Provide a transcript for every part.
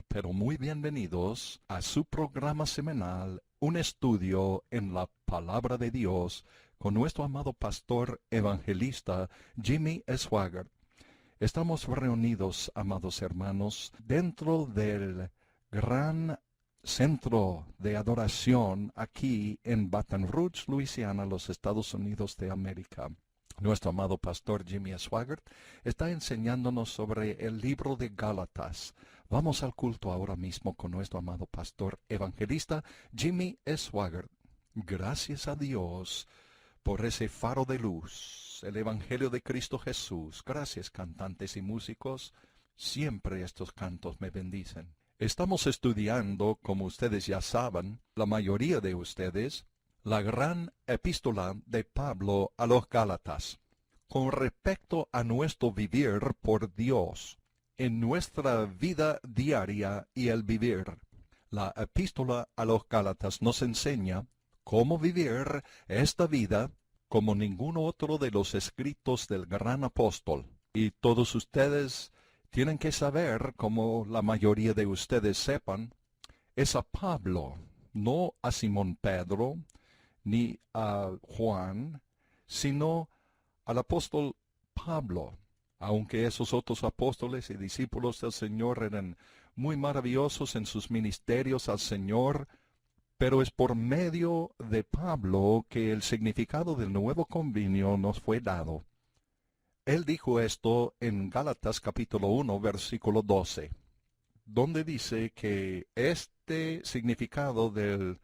Pero muy bienvenidos a su programa semanal, un estudio en la Palabra de Dios, con nuestro amado pastor evangelista Jimmy Swaggart. Estamos reunidos, amados hermanos, dentro del gran centro de adoración aquí en Baton Rouge, Luisiana, los Estados Unidos de América. Nuestro amado pastor Jimmy Swaggart está enseñándonos sobre el libro de Gálatas. Vamos al culto ahora mismo con nuestro amado pastor evangelista Jimmy Swaggart. Gracias a Dios por ese faro de luz, el Evangelio de Cristo Jesús. Gracias, cantantes y músicos. Siempre estos cantos me bendicen. Estamos estudiando, como ustedes ya saben, la mayoría de ustedes, la gran epístola de Pablo a los Gálatas, con respecto a nuestro vivir por Dios, en nuestra vida diaria y el vivir. La epístola a los Gálatas nos enseña cómo vivir esta vida como ningún otro de los escritos del gran apóstol. Y todos ustedes tienen que saber, como la mayoría de ustedes sepan, es a Pablo, no a Simón Pedro, ni a Juan, sino al apóstol Pablo. Aunque esos otros apóstoles y discípulos del Señor eran muy maravillosos en sus ministerios al Señor, pero es por medio de Pablo que el significado del nuevo convenio nos fue dado. Él dijo esto en Gálatas capítulo 1, versículo 12, donde dice que este significado del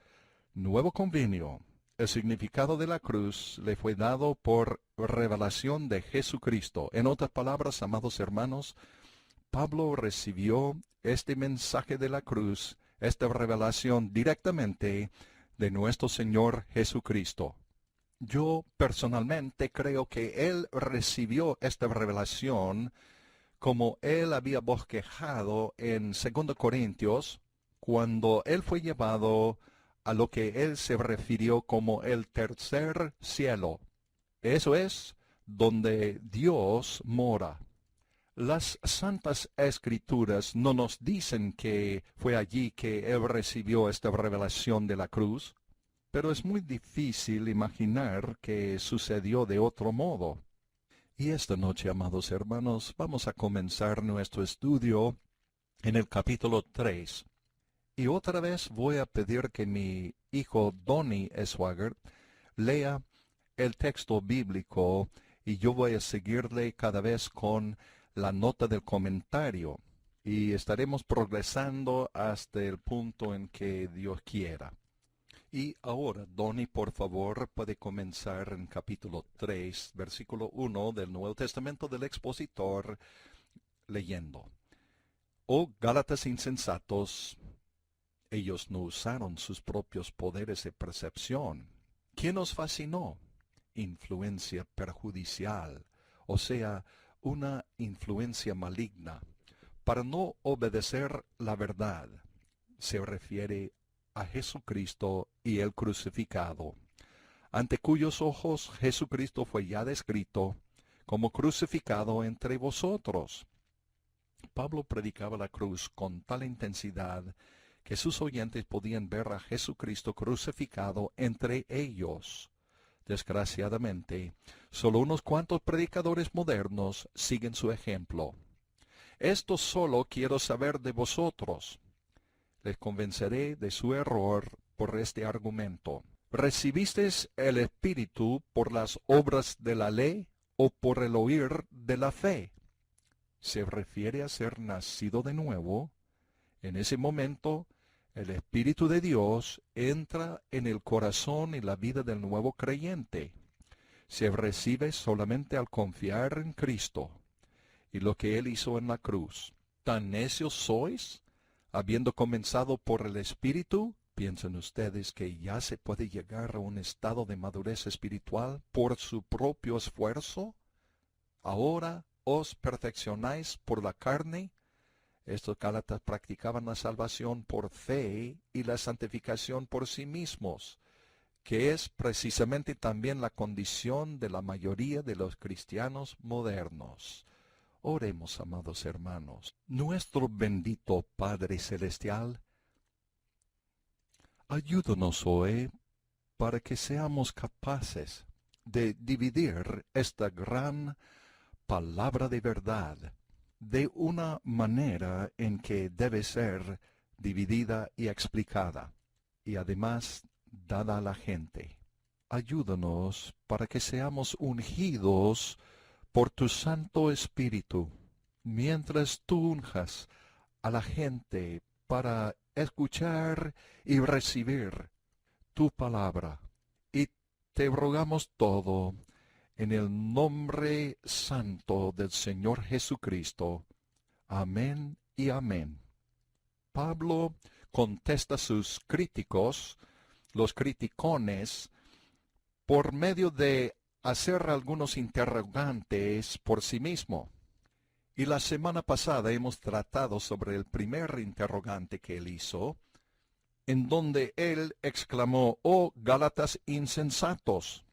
nuevo convenio, el significado de la cruz, le fue dado por revelación de Jesucristo. En otras palabras, amados hermanos, Pablo recibió este mensaje de la cruz, esta revelación directamente de nuestro Señor Jesucristo. Yo personalmente creo que él recibió esta revelación como él había bosquejado en 2 Corintios, cuando él fue llevado a lo que él se refirió como el tercer cielo. Eso es donde Dios mora. Las Santas Escrituras no nos dicen que fue allí que él recibió esta revelación de la cruz, pero es muy difícil imaginar que sucedió de otro modo. Y esta noche, amados hermanos, vamos a comenzar nuestro estudio en el capítulo 3. Y otra vez voy a pedir que mi hijo Donnie Swaggart lea el texto bíblico y yo voy a seguirle cada vez con la nota del comentario. Y estaremos progresando hasta el punto en que Dios quiera. Y ahora, Donnie, por favor, puede comenzar en capítulo 3, versículo 1 del Nuevo Testamento del Expositor, leyendo. Oh Gálatas insensatos, ellos no usaron sus propios poderes de percepción. ¿Quién os fascinó? Influencia perjudicial, o sea, una influencia maligna, para no obedecer la verdad. Se refiere a Jesucristo y el crucificado, ante cuyos ojos Jesucristo fue ya descrito como crucificado entre vosotros. Pablo predicaba la cruz con tal intensidad que sus oyentes podían ver a Jesucristo crucificado entre ellos. Desgraciadamente, solo unos cuantos predicadores modernos siguen su ejemplo. Esto solo quiero saber de vosotros. Les convenceré de su error por este argumento. ¿Recibisteis el Espíritu por las obras de la ley o por el oír de la fe? Se refiere a ser nacido de nuevo. En ese momento, el Espíritu de Dios entra en el corazón y la vida del nuevo creyente. Se recibe solamente al confiar en Cristo y lo que Él hizo en la cruz. ¿Tan necios sois? Habiendo comenzado por el Espíritu, ¿piensan ustedes que ya se puede llegar a un estado de madurez espiritual por su propio esfuerzo? Ahora os perfeccionáis por la carne. Estos Gálatas practicaban la salvación por fe y la santificación por sí mismos, que es precisamente también la condición de la mayoría de los cristianos modernos. Oremos, amados hermanos. Nuestro bendito Padre Celestial, ayúdanos hoy para que seamos capaces de dividir esta gran palabra de verdad de una manera en que debe ser dividida y explicada, y además dada a la gente. Ayúdanos para que seamos ungidos por tu Santo Espíritu, mientras tú unjas a la gente para escuchar y recibir tu palabra. Y te rogamos todo en el nombre santo del Señor Jesucristo. Amén y amén. Pablo contesta a sus críticos, los criticones, por medio de hacer algunos interrogantes por sí mismo. Y la semana pasada hemos tratado sobre el primer interrogante que él hizo, en donde él exclamó: «Oh, Gálatas insensatos».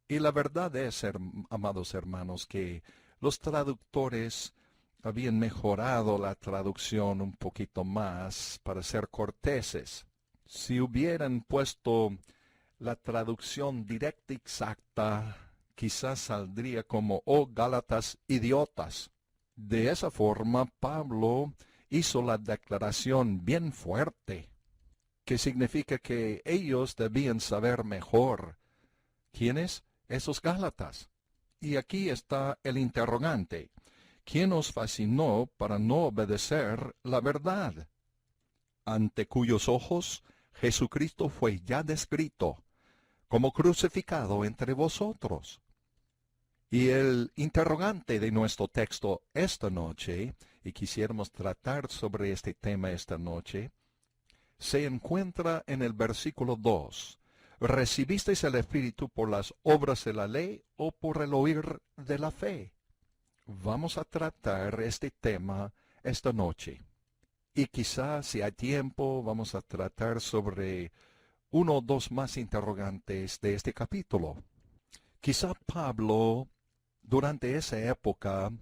Y la verdad es, amados hermanos, que los traductores habían mejorado la traducción un poquito más para ser corteses. Si hubieran puesto la traducción directa y exacta, quizás saldría como: «Oh, Gálatas idiotas». De esa forma, Pablo hizo la declaración bien fuerte, que significa que ellos debían saber mejor. ¿Quiénes? Esos Gálatas. Y aquí está el interrogante: ¿quién os fascinó para no obedecer la verdad? Ante cuyos ojos Jesucristo fue ya descrito como crucificado entre vosotros. Y el interrogante de nuestro texto esta noche, y quisiéramos tratar sobre este tema esta noche, se encuentra en el versículo 2. ¿Recibisteis el Espíritu por las obras de la ley o por el oír de la fe? Vamos a tratar este tema esta noche. Y quizás, si hay tiempo, vamos a tratar sobre uno o dos más interrogantes de este capítulo. Quizá Pablo, durante esa época,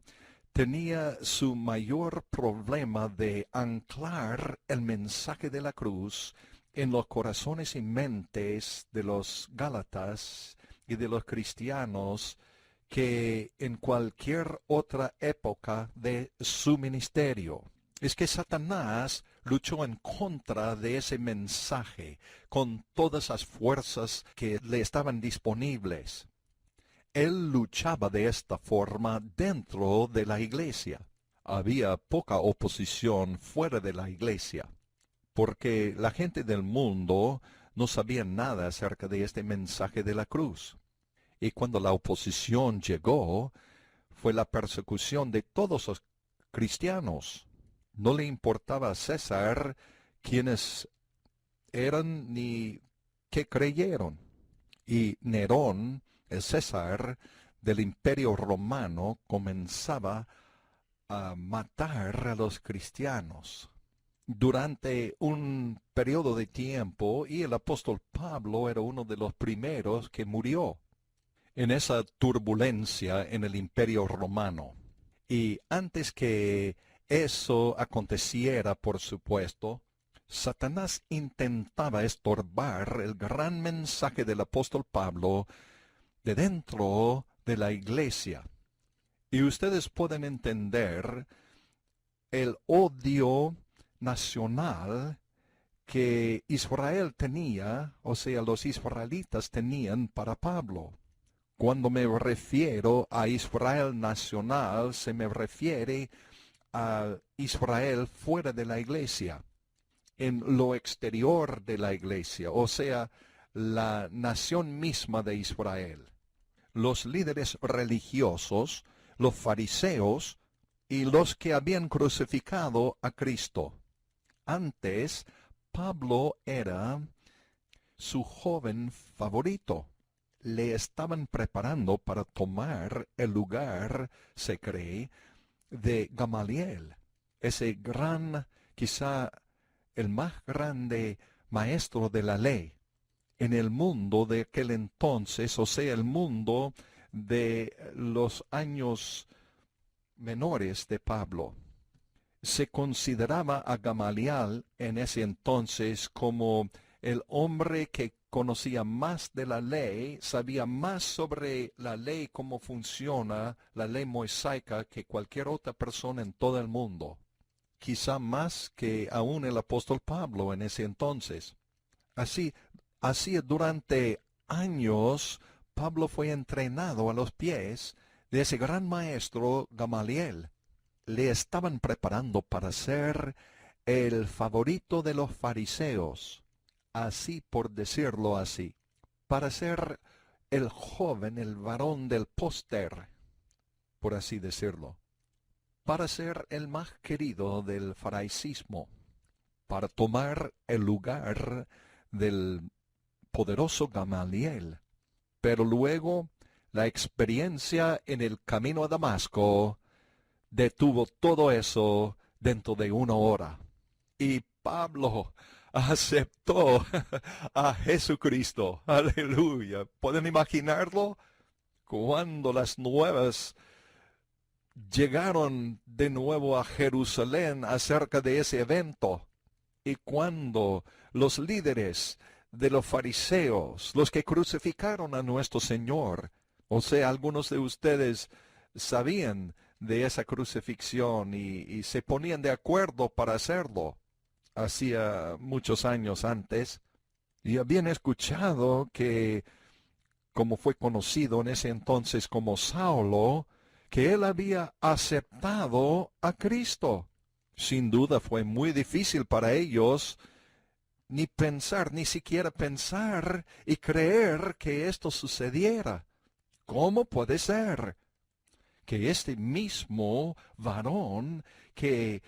tenía su mayor problema de anclar el mensaje de la cruz en los corazones y mentes de los Gálatas y de los cristianos que en cualquier otra época de su ministerio. Es que Satanás luchó en contra de ese mensaje con todas las fuerzas que le estaban disponibles. Él luchaba de esta forma dentro de la iglesia. Había poca oposición fuera de la iglesia, porque la gente del mundo no sabía nada acerca de este mensaje de la cruz. Y cuando la oposición llegó, fue la persecución de todos los cristianos. No le importaba a César quiénes eran ni qué creyeron. Y Nerón, el César del Imperio Romano, comenzaba a matar a los cristianos durante un periodo de tiempo, y el apóstol Pablo era uno de los primeros que murió en esa turbulencia en el Imperio Romano. Y antes que eso aconteciera, por supuesto, Satanás intentaba estorbar el gran mensaje del apóstol Pablo de dentro de la iglesia. Y ustedes pueden entender el odio nacional que Israel tenía, o sea, los israelitas tenían para Pablo. Cuando me refiero a Israel nacional, se me refiere a Israel fuera de la iglesia, en lo exterior de la iglesia, o sea, la nación misma de Israel. Los líderes religiosos, los fariseos y los que habían crucificado a Cristo. Antes, Pablo era su joven favorito. Le estaban preparando para tomar el lugar, se cree, de Gamaliel, ese gran, quizá el más grande maestro de la ley en el mundo de aquel entonces, o sea, el mundo de los años menores de Pablo. Se consideraba a Gamaliel en ese entonces como el hombre que conocía más de la ley, sabía más sobre la ley, cómo funciona la ley mosaica que cualquier otra persona en todo el mundo. Quizá más que aún el apóstol Pablo en ese entonces. Así durante años Pablo fue entrenado a los pies de ese gran maestro Gamaliel. Le estaban preparando para ser el favorito de los fariseos, así por decirlo así, para ser el joven, el varón del póster, por así decirlo, para ser el más querido del fariseísmo, para tomar el lugar del poderoso Gamaliel. Pero luego la experiencia en el camino a Damasco detuvo todo eso dentro de una hora. Y Pablo aceptó a Jesucristo. Aleluya. ¿Pueden imaginarlo? Cuando las nuevas llegaron de nuevo a Jerusalén acerca de ese evento, y cuando los líderes de los fariseos, los que crucificaron a nuestro Señor, o sea, algunos de ustedes sabían de esa crucifixión y se ponían de acuerdo para hacerlo hacía muchos años antes, y habían escuchado que, como fue conocido en ese entonces como Saulo, que él había aceptado a Cristo. Sin duda fue muy difícil para ellos ni siquiera pensar y creer que esto sucediera. ¿Cómo puede ser que este mismo varón que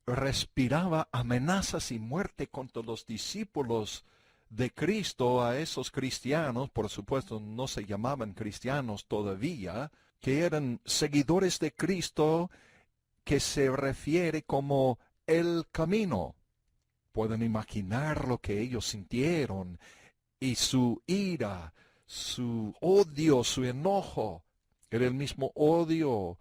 respiraba amenazas y muerte contra los discípulos de Cristo, a esos cristianos, por supuesto no se llamaban cristianos todavía, que eran seguidores de Cristo, que se refiere como el camino? Pueden imaginar lo que ellos sintieron y su ira, su odio, su enojo. Era el mismo odio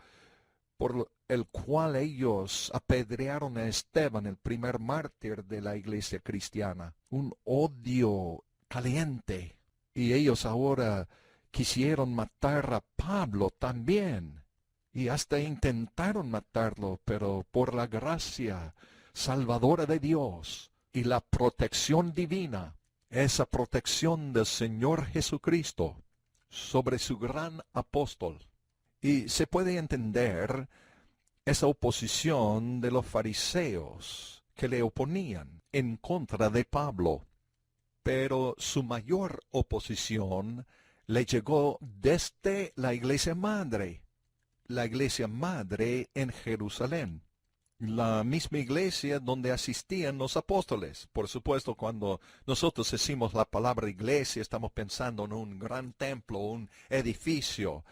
por el cual ellos apedrearon a Esteban, el primer mártir de la iglesia cristiana. Un odio caliente. Y ellos ahora quisieron matar a Pablo también. Y hasta intentaron matarlo, pero por la gracia salvadora de Dios y la protección divina, esa protección del Señor Jesucristo sobre su gran apóstol. Y se puede entender esa oposición de los fariseos que le oponían en contra de Pablo. Pero su mayor oposición le llegó desde la iglesia madre en Jerusalén. La misma iglesia donde asistían los apóstoles. Por supuesto, cuando nosotros decimos la palabra iglesia, estamos pensando en un gran templo, un edificio.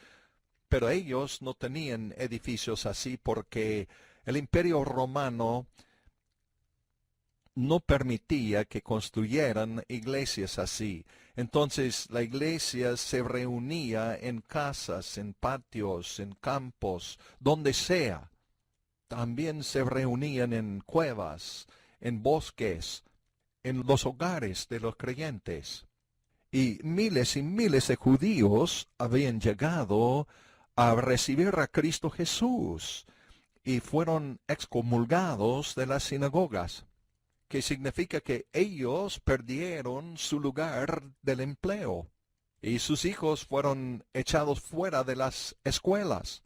Pero ellos no tenían edificios así porque el Imperio Romano no permitía que construyeran iglesias así. Entonces la iglesia se reunía en casas, en patios, en campos, donde sea. También se reunían en cuevas, en bosques, en los hogares de los creyentes. Y miles de judíos habían llegado a recibir a Cristo Jesús y fueron excomulgados de las sinagogas, que significa que ellos perdieron su lugar del empleo y sus hijos fueron echados fuera de las escuelas,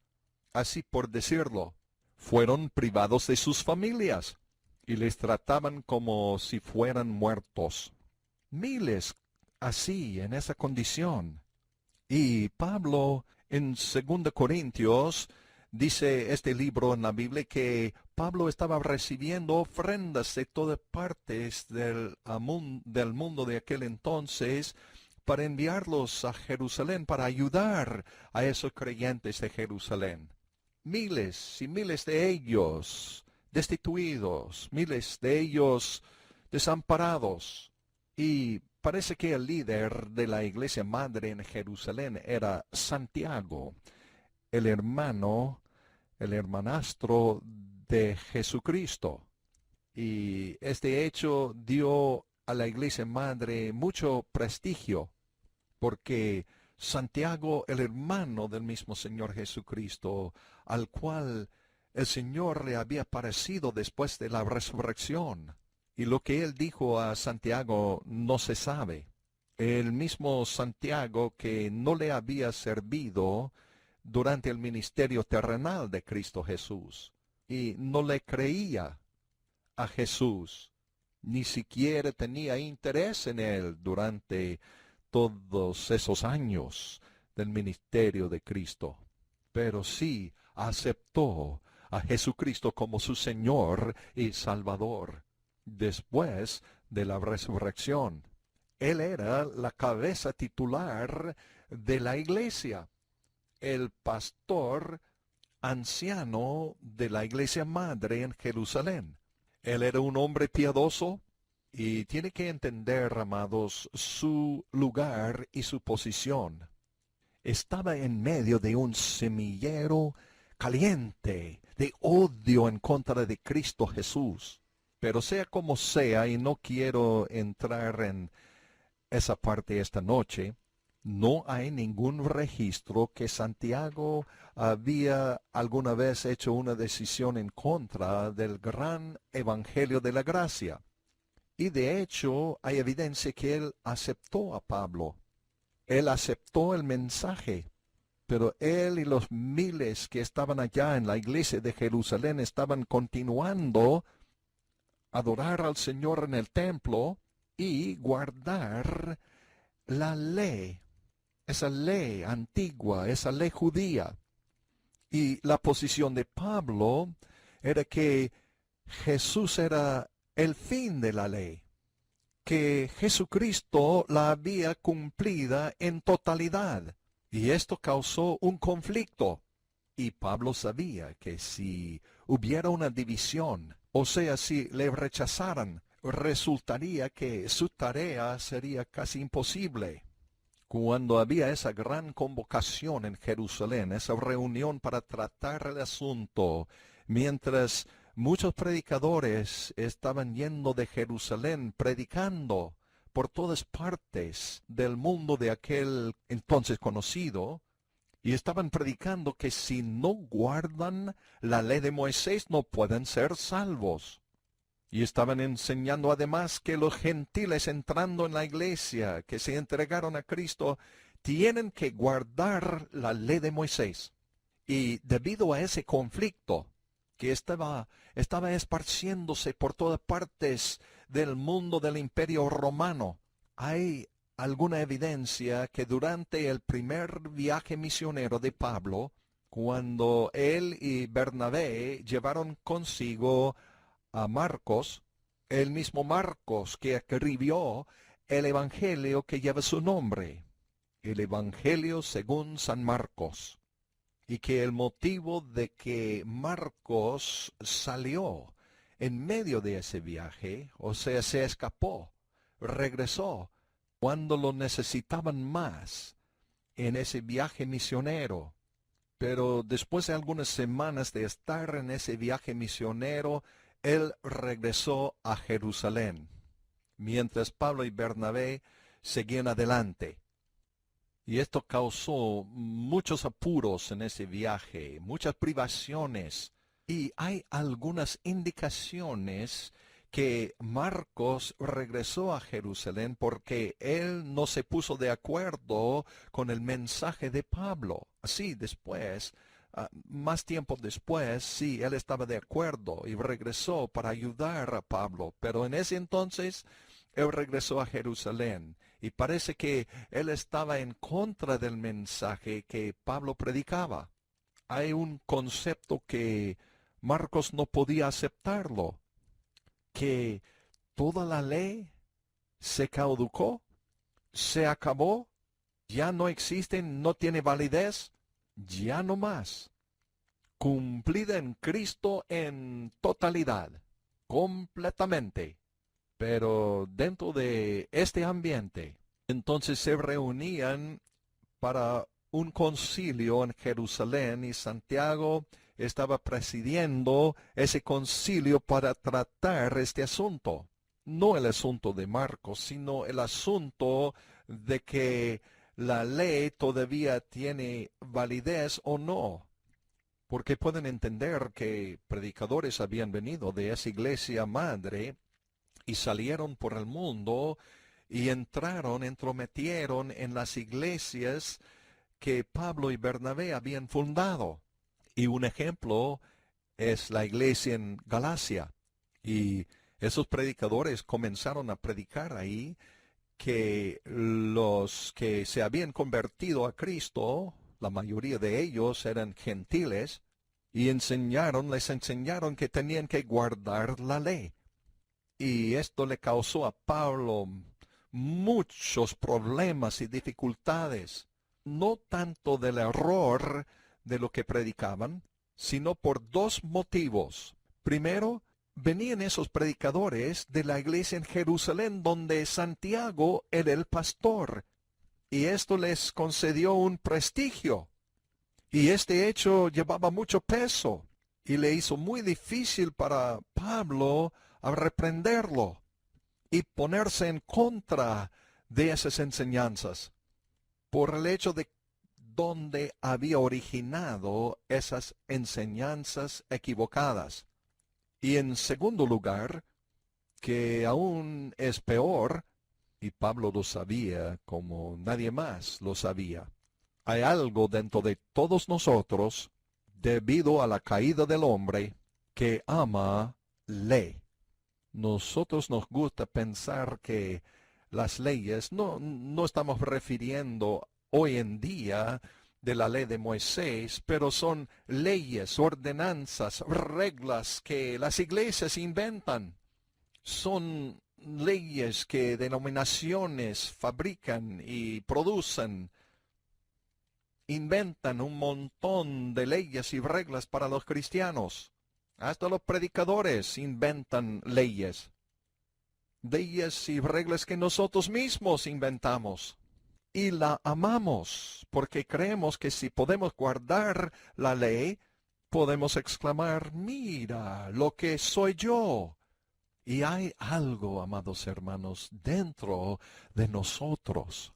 así por decirlo. Fueron privados de sus familias y les trataban como si fueran muertos. Miles así, en esa condición. Y Pablo, en 2 Corintios, dice este libro en la Biblia que Pablo estaba recibiendo ofrendas de todas partes del mundo de aquel entonces para enviarlos a Jerusalén, para ayudar a esos creyentes de Jerusalén. Miles y miles de ellos destituidos, miles de ellos desamparados. Y parece que el líder de la iglesia madre en Jerusalén era Santiago, el hermano el hermanastro de Jesucristo. Y este hecho dio a la iglesia madre mucho prestigio, porque Santiago, el hermano del mismo Señor Jesucristo, al cual el Señor le había aparecido después de la resurrección, y lo que él dijo a Santiago no se sabe. El mismo Santiago que no le había servido durante el ministerio terrenal de Cristo Jesús, y no le creía a Jesús, ni siquiera tenía interés en él durante todos esos años del ministerio de Cristo, pero sí aceptó a Jesucristo como su Señor y Salvador después de la resurrección. Él era la cabeza titular de la iglesia, el pastor anciano de la iglesia madre en Jerusalén. Él era un hombre piadoso y tiene que entender, amados, su lugar y su posición. Estaba en medio de un semillero caliente de odio en contra de Cristo Jesús. Pero sea como sea, y no quiero entrar en esa parte esta noche, no hay ningún registro que Santiago había alguna vez hecho una decisión en contra del gran evangelio de la gracia. Y de hecho hay evidencia que él aceptó a Pablo. Él aceptó el mensaje, pero él y los miles que estaban allá en la iglesia de Jerusalén estaban continuando a adorar al Señor en el templo y guardar la ley, esa ley antigua, esa ley judía. Y la posición de Pablo era que Jesús era el fin de la ley, que Jesucristo la había cumplida en totalidad. Y esto causó un conflicto. Y Pablo sabía que si hubiera una división, o sea, si le rechazaran, resultaría que su tarea sería casi imposible. Cuando había esa gran convocación en Jerusalén, esa reunión para tratar el asunto, mientras muchos predicadores estaban yendo de Jerusalén predicando por todas partes del mundo de aquel entonces conocido, y estaban predicando que si no guardan la ley de Moisés no pueden ser salvos. Y estaban enseñando además que los gentiles entrando en la iglesia, que se entregaron a Cristo, tienen que guardar la ley de Moisés. Y debido a ese conflicto que estaba esparciéndose por todas partes del mundo del Imperio Romano, hay alguna evidencia que durante el primer viaje misionero de Pablo, cuando él y Bernabé llevaron consigo a Marcos, el mismo Marcos que escribió el Evangelio que lleva su nombre, el Evangelio según San Marcos, y que el motivo de que Marcos salió en medio de ese viaje, o sea, se escapó, regresó, cuando lo necesitaban más en ese viaje misionero. Pero después de algunas semanas de estar en ese viaje misionero, él regresó a Jerusalén, mientras Pablo y Bernabé seguían adelante. Y esto causó muchos apuros en ese viaje, muchas privaciones. Y hay algunas indicaciones que Marcos regresó a Jerusalén porque él no se puso de acuerdo con el mensaje de Pablo. Así después, más tiempo después, sí, él estaba de acuerdo y regresó para ayudar a Pablo. Pero en ese entonces, él regresó a Jerusalén. Y parece que él estaba en contra del mensaje que Pablo predicaba. Hay un concepto que Marcos no podía aceptarlo, que toda la ley se caducó, se acabó, ya no existe, no tiene validez, ya no más. Cumplida en Cristo en totalidad, completamente. Pero dentro de este ambiente, entonces se reunían para un concilio en Jerusalén y Santiago estaba presidiendo ese concilio para tratar este asunto. No el asunto de Marcos, sino el asunto de que la ley todavía tiene validez o no. Porque pueden entender que predicadores habían venido de esa iglesia madre y salieron por el mundo y entrometieron en las iglesias que Pablo y Bernabé habían fundado. Y un ejemplo es la iglesia en Galacia. Y esos predicadores comenzaron a predicar ahí que los que se habían convertido a Cristo, la mayoría de ellos eran gentiles, y les enseñaron que tenían que guardar la ley. Y esto le causó a Pablo muchos problemas y dificultades, no tanto del error de lo que predicaban, sino por dos motivos. Primero, venían esos predicadores de la iglesia en Jerusalén donde Santiago era el pastor, y esto les concedió un prestigio. Y este hecho llevaba mucho peso y le hizo muy difícil para Pablo a reprenderlo y ponerse en contra de esas enseñanzas por el hecho de dónde había originado esas enseñanzas equivocadas. Y en segundo lugar, que aún es peor, y Pablo lo sabía como nadie más lo sabía, hay algo dentro de todos nosotros, debido a la caída del hombre, que ama ley. Nosotros nos gusta pensar que las leyes, no estamos refiriendo hoy en día de la ley de Moisés, pero son leyes, ordenanzas, reglas que las iglesias inventan. Son leyes que denominaciones fabrican y producen. Inventan un montón de leyes y reglas para los cristianos. Hasta los predicadores inventan leyes. Leyes y reglas que nosotros mismos inventamos. Y la amamos porque creemos que si podemos guardar la ley, podemos exclamar, mira lo que soy yo. Y hay algo, amados hermanos, dentro de nosotros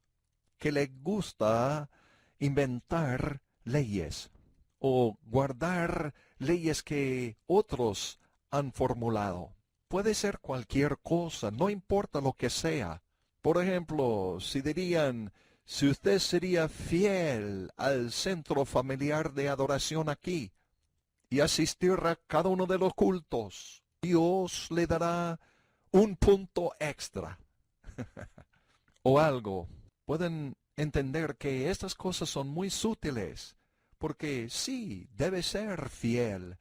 que le gusta inventar leyes o guardar leyes que otros han formulado. Puede ser cualquier cosa, no importa lo que sea. Por ejemplo, si dirían, si usted sería fiel al centro familiar de adoración aquí y asistir a cada uno de los cultos, Dios le dará un punto extra o algo. Pueden entender que estas cosas son muy sutiles, porque sí, debe ser fiel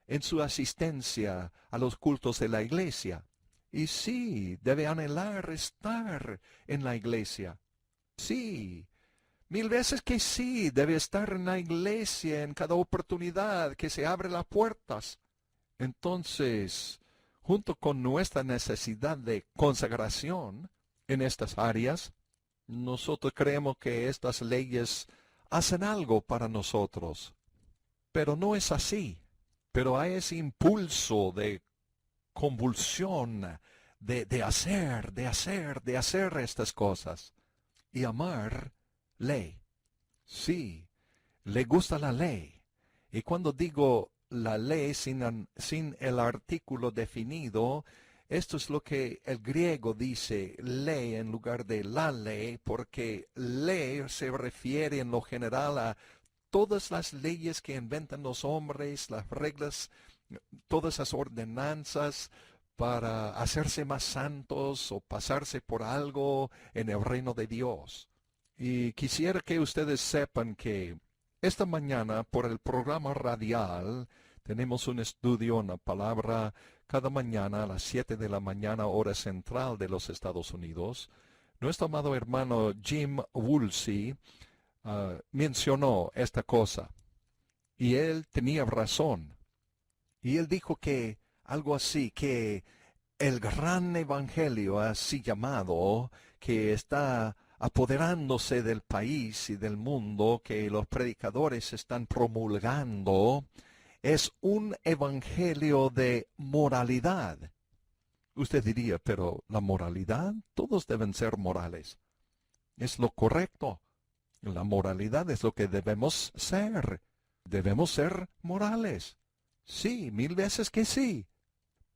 en su asistencia a los cultos de la iglesia. Y sí, debe anhelar estar en la iglesia. Sí, mil veces que sí, debe estar en la iglesia en cada oportunidad que se abren las puertas. Entonces, junto con nuestra necesidad de consagración en estas áreas, nosotros creemos que estas leyes hacen algo para nosotros. Pero no es así. Pero hay ese impulso de convulsión, de hacer estas cosas. Y amar ley. Sí, le gusta la ley. Y cuando digo la ley sin el artículo definido, esto es lo que el griego dice, ley en lugar de la ley, porque ley se refiere en lo general a todas las leyes que inventan los hombres, las reglas, todas esas ordenanzas para hacerse más santos o pasarse por algo en el reino de Dios. Y quisiera que ustedes sepan que esta mañana por el programa radial tenemos un estudio en la palabra cada mañana a las 7 de la mañana, hora central de los Estados Unidos. Nuestro amado hermano Jim Woolsey mencionó esta cosa. Y él tenía razón. Y él dijo que algo así, que el gran evangelio así llamado, que está apoderándose del país y del mundo, que los predicadores están promulgando, es un evangelio de moralidad. Usted diría, pero la moralidad, todos deben ser morales. Es lo correcto. La moralidad es lo que debemos ser. Debemos ser morales. Sí, 1000 veces que sí.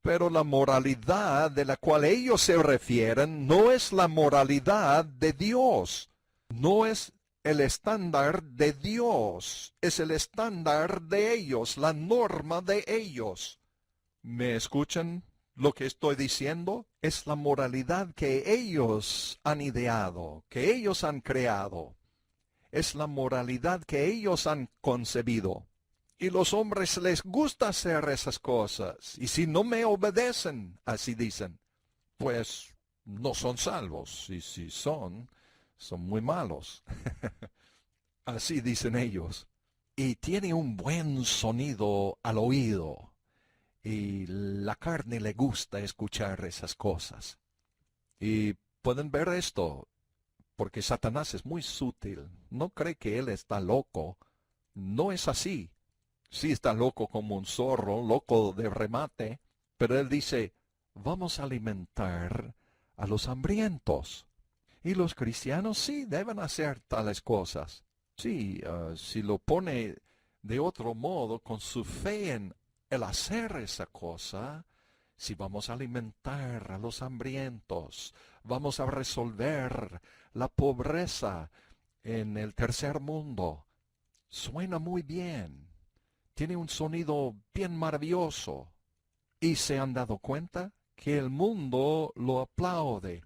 Pero la moralidad de la cual ellos se refieren no es la moralidad de Dios. No es el estándar de Dios. Es el estándar de ellos, la norma de ellos. ¿Me escuchan lo que estoy diciendo? Es la moralidad que ellos han ideado, que ellos han creado. Es la moralidad que ellos han concebido. Y los hombres les gusta hacer esas cosas. Y si no me obedecen, así dicen, pues no son salvos. Y si son muy malos. Así dicen ellos. Y tiene un buen sonido al oído. Y la carne le gusta escuchar esas cosas. Y pueden ver esto, porque Satanás es muy sutil. No cree que él está loco. No es así. Sí está loco como un zorro, loco de remate, pero él dice, vamos a alimentar a los hambrientos. Y los cristianos sí deben hacer tales cosas. Sí, si lo pone de otro modo, con su fe en el hacer esa cosa, si vamos a alimentar a los hambrientos, vamos a resolver la pobreza en el tercer mundo, suena muy bien. Tiene un sonido bien maravilloso. Y se han dado cuenta que el mundo lo aplaude.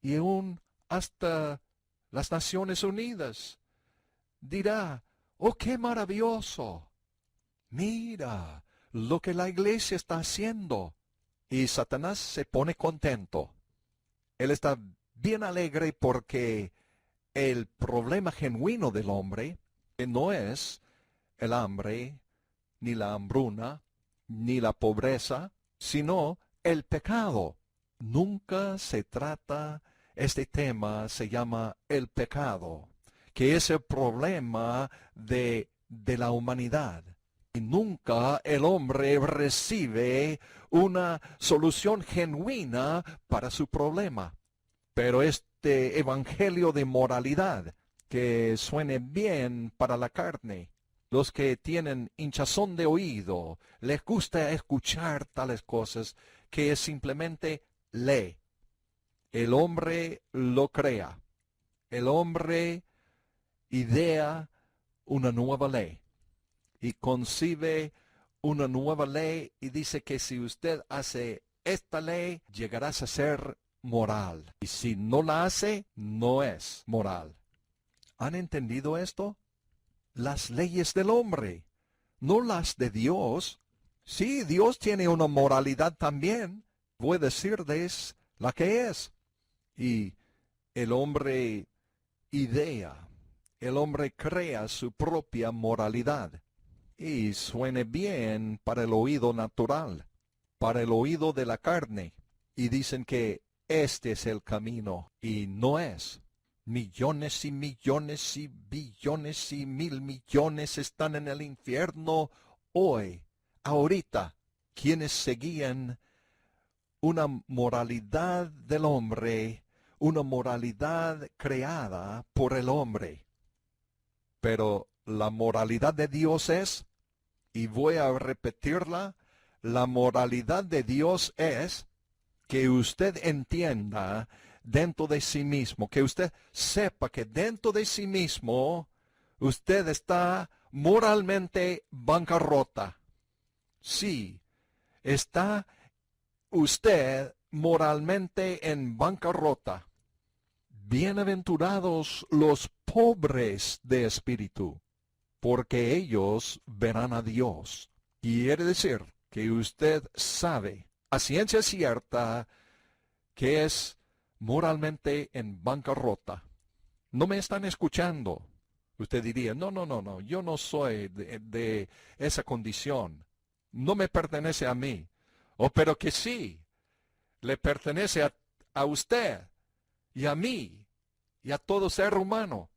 Y aún hasta las Naciones Unidas dirá, oh, qué maravilloso. Mira lo que la iglesia está haciendo. Y Satanás se pone contento. Él está bien alegre porque el problema genuino del hombre no es el hambre, ni la hambruna, ni la pobreza, sino el pecado. Nunca se trata, este tema se llama el pecado, que es el problema de la humanidad. Y nunca el hombre recibe una solución genuina para su problema. Pero este evangelio de moralidad, que suene bien para la carne, los que tienen hinchazón de oído, les gusta escuchar tales cosas que es simplemente lee. El hombre lo crea. El hombre idea una nueva ley y concibe una nueva ley y dice que si usted hace esta ley, llegarás a ser moral. Y si no la hace, no es moral. ¿Han entendido esto? Las leyes del hombre, no las de Dios. Sí, Dios tiene una moralidad también. Voy a decirles la que es. Y el hombre idea, el hombre crea su propia moralidad. Y suene bien para el oído natural, para el oído de la carne. Y dicen que este es el camino, y no es. Millones y millones y billones y 1000 millones están en el infierno hoy, ahorita, quienes seguían una moralidad del hombre, una moralidad creada por el hombre. Pero la moralidad de Dios es, y voy a repetirla, la moralidad de Dios es que usted entienda dentro de sí mismo, que usted sepa que dentro de sí mismo usted está moralmente bancarrota. Sí, está usted moralmente en bancarrota. Bienaventurados los pobres de espíritu, porque ellos verán a Dios. Quiere decir que usted sabe a ciencia cierta que es moralmente en bancarrota. No me están escuchando. Usted diría, no, yo no soy de esa condición. No me pertenece a mí. Oh, pero que sí, le pertenece a usted y a mí y a todo ser humano.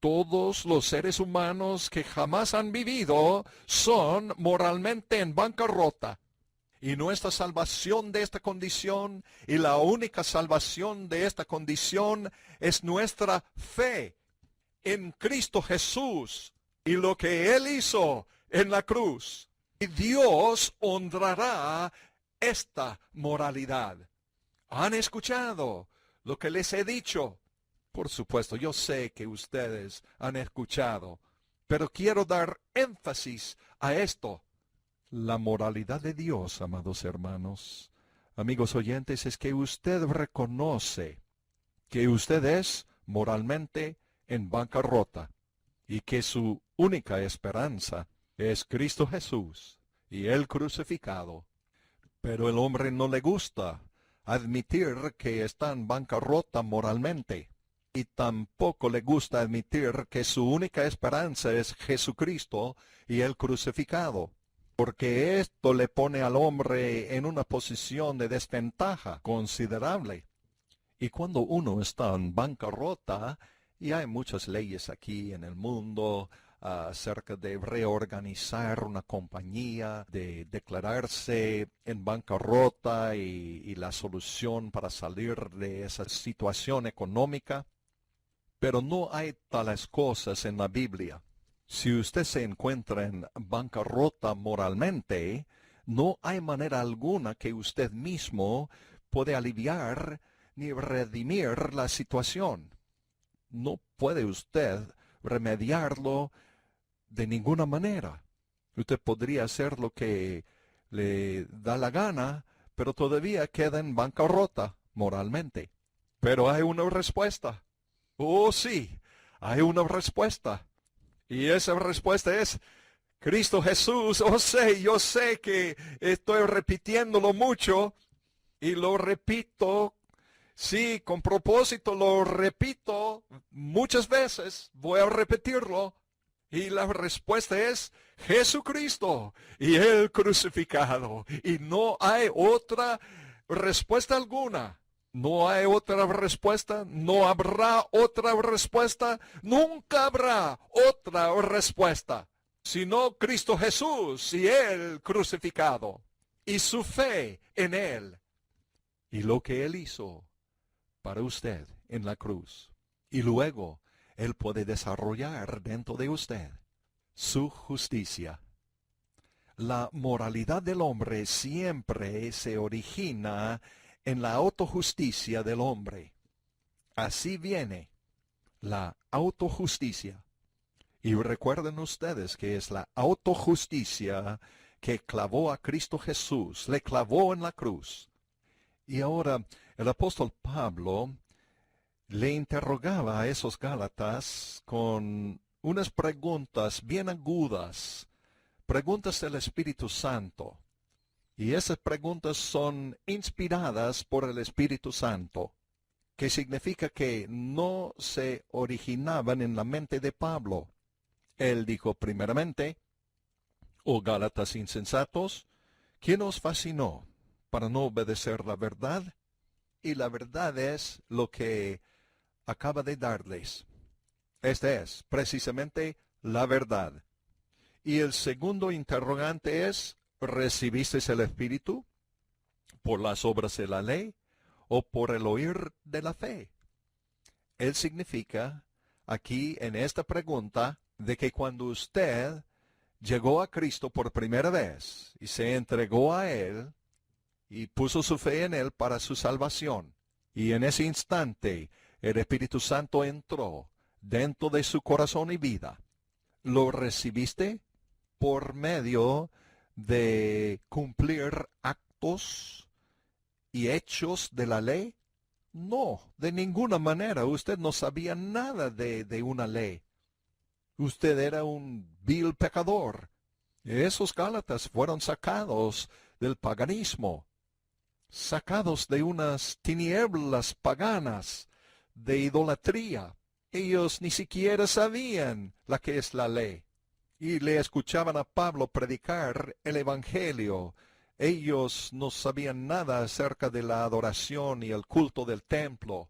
todos los seres humanos que jamás han vivido son moralmente en bancarrota. Y nuestra salvación de esta condición, y la única salvación de esta condición, es nuestra fe en Cristo Jesús y lo que Él hizo en la cruz. Y Dios honrará esta moralidad. ¿Han escuchado lo que les he dicho? Por supuesto, yo sé que ustedes han escuchado, pero quiero dar énfasis a esto. La moralidad de Dios, amados hermanos, amigos oyentes, es que usted reconoce que usted es moralmente en bancarrota y que su única esperanza es Cristo Jesús y Él crucificado. Pero el hombre no le gusta admitir que está en bancarrota moralmente. Y tampoco le gusta admitir que su única esperanza es Jesucristo y el crucificado, porque esto le pone al hombre en una posición de desventaja considerable. Y cuando uno está en bancarrota, y hay muchas leyes aquí en el mundo acerca de reorganizar una compañía, de declararse en bancarrota y la solución para salir de esa situación económica. Pero no hay tales cosas en la Biblia. Si usted se encuentra en bancarrota moralmente, no hay manera alguna que usted mismo puede aliviar ni redimir la situación. No puede usted remediarlo de ninguna manera. Usted podría hacer lo que le da la gana, pero todavía queda en bancarrota moralmente. Pero hay una respuesta. Oh, sí, hay una respuesta. Y esa respuesta es Cristo Jesús. Oh, yo sé que estoy repitiéndolo mucho y lo repito. Sí, con propósito lo repito muchas veces. Voy a repetirlo. Y la respuesta es Jesucristo y Él crucificado. Y no hay otra respuesta alguna. No hay otra respuesta, no habrá otra respuesta, nunca habrá otra respuesta, sino Cristo Jesús y Él crucificado, y su fe en Él, y lo que Él hizo para usted en la cruz. Y luego Él puede desarrollar dentro de usted su justicia. La moralidad del hombre siempre se origina en la autojusticia del hombre. Así viene la autojusticia. Y recuerden ustedes que es la autojusticia que clavó a Cristo Jesús, le clavó en la cruz. Y ahora el apóstol Pablo le interrogaba a esos Gálatas con unas preguntas bien agudas, preguntas del Espíritu Santo. Y esas preguntas son inspiradas por el Espíritu Santo, que significa que no se originaban en la mente de Pablo. Él dijo primeramente, oh Gálatas insensatos, ¿quién os fascinó para no obedecer la verdad? Y la verdad es lo que acaba de darles. Esta es precisamente la verdad. Y el segundo interrogante es, ¿recibisteis el Espíritu por las obras de la ley o por el oír de la fe? Él significa aquí en esta pregunta de que cuando usted llegó a Cristo por primera vez y se entregó a Él y puso su fe en Él para su salvación, y en ese instante el Espíritu Santo entró dentro de su corazón y vida, ¿lo recibiste por medio de cumplir actos y hechos de la ley? No, de ninguna manera. Usted no sabía nada de una ley. Usted era un vil pecador. Esos Gálatas fueron sacados del paganismo, sacados de unas tinieblas paganas de idolatría. Ellos ni siquiera sabían la que es la ley. Y le escuchaban a Pablo predicar el Evangelio. Ellos no sabían nada acerca de la adoración y el culto del templo.